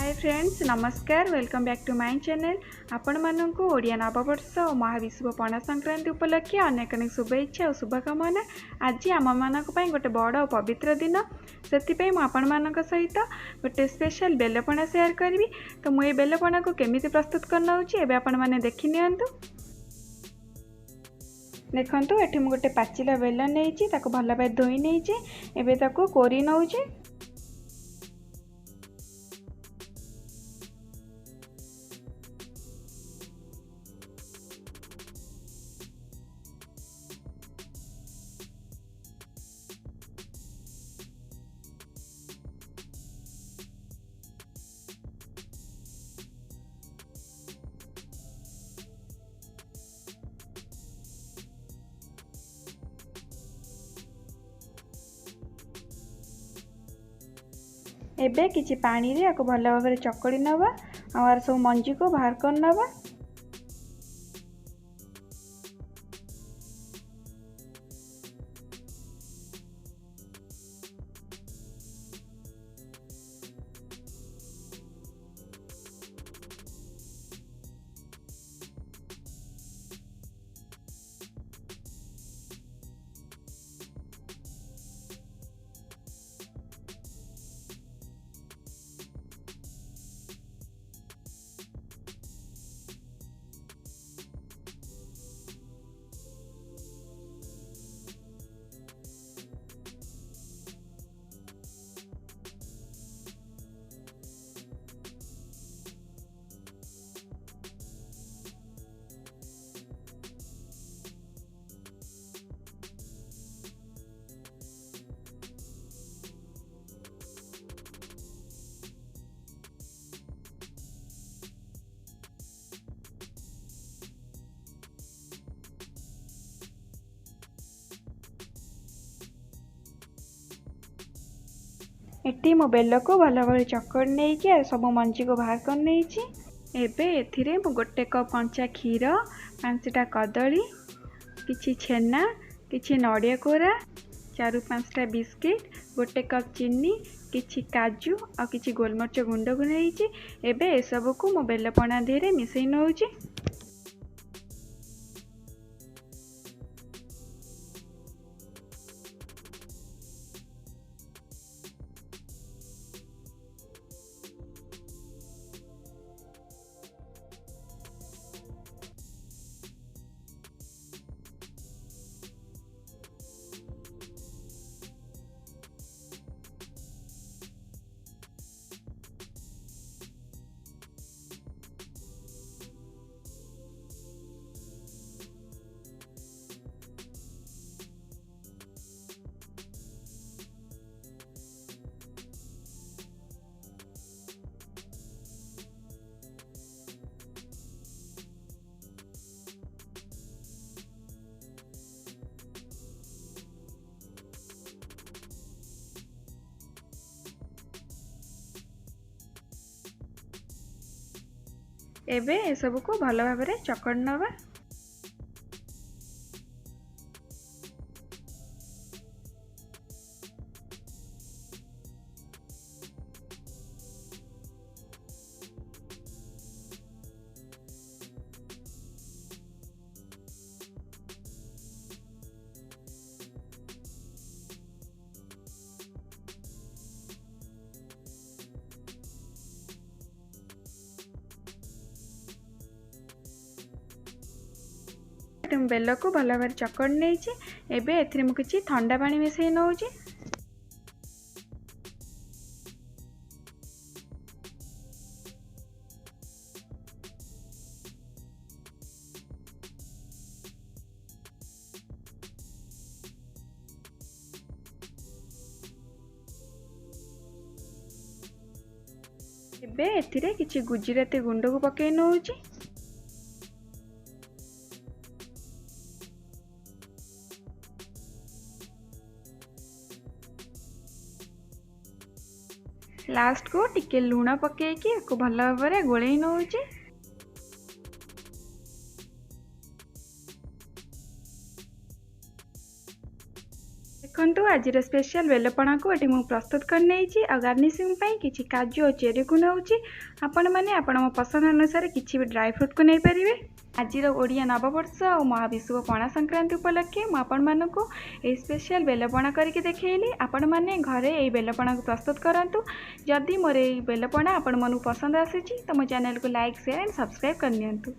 हाय friends नमस्कार welcome back to my channel. आपण माननकु ओडिया नववर्ष और महाविश्व पणा संक्रांति उपलक्षे अनेक अनेक शुभेच्छा और शुभकामना। आज आम मानक पई गोटे बड़ और पवित्र दिन से आपण मानक सहित गोटे स्पेशल बेलपणा शेयर करी। तो मुझे बेलपणा को केमिति प्रस्तुत करना एबे आपण माने देखि नियंतु। देखंतु एठी मु गोटे पाचिला बेल नेइची ताको भल भाबे धोई नेइची। एबे ताको कोरी नउची। एबे किछि पानी रे आको भल भाबरे चकड़ी नवा और सब मंजी को बाहर कर नवा। एटी मो बेल को भल भाव चकड़ नहीं सब मंजी को बाहर कर नहीं। एबे एथिरे गोटे कप कंचा क्षीर, 5टा कदली, किछि छेना, किछि नड़िया कोरा, 4-5टा बिस्किट, गोटे कप चीनी, किछि काजू और किछि गोलमरिच गुंड को नहीं। एबे ए सब को मो बेलपणा देहरे मिसई नउची। एबे ए सब को भल भाबरे चकड़ नवा। बेल को भल भाव चकड़ नहीं। एबे एथिरे मु किछि ठंडा पानी मिसई नउची। एबे एथिरे किछि गुजराती गुंड को पकई नउची। लास्ट को टिके लूण पकईकी भल भाव गोलई नउची। देखंतु देखंतु आज स्पेशल बेलपणा को एटी मु प्रस्तुत कर नेछि आ गार्निशिंग पई किछि काजू और चेरी को नउछि। आपण माने आपण मो पसंद अनुसार किछि भी ड्राई फ्रूट को नै परिबे। आज ओडिया नववर्ष और महाविश्व पणा संक्रांति उपलक्षे मु आपण मानकु ए स्पेशल बेलपणा करके देखैली। आपण माने घरे ए बेलपणा को प्रस्तुत करंतु। जदि मोर ए बेलपणा आपण मनु पसंद आसीछि त मो चैनल को लाइक शेयर एंड सब्सक्राइब कर नियंतु।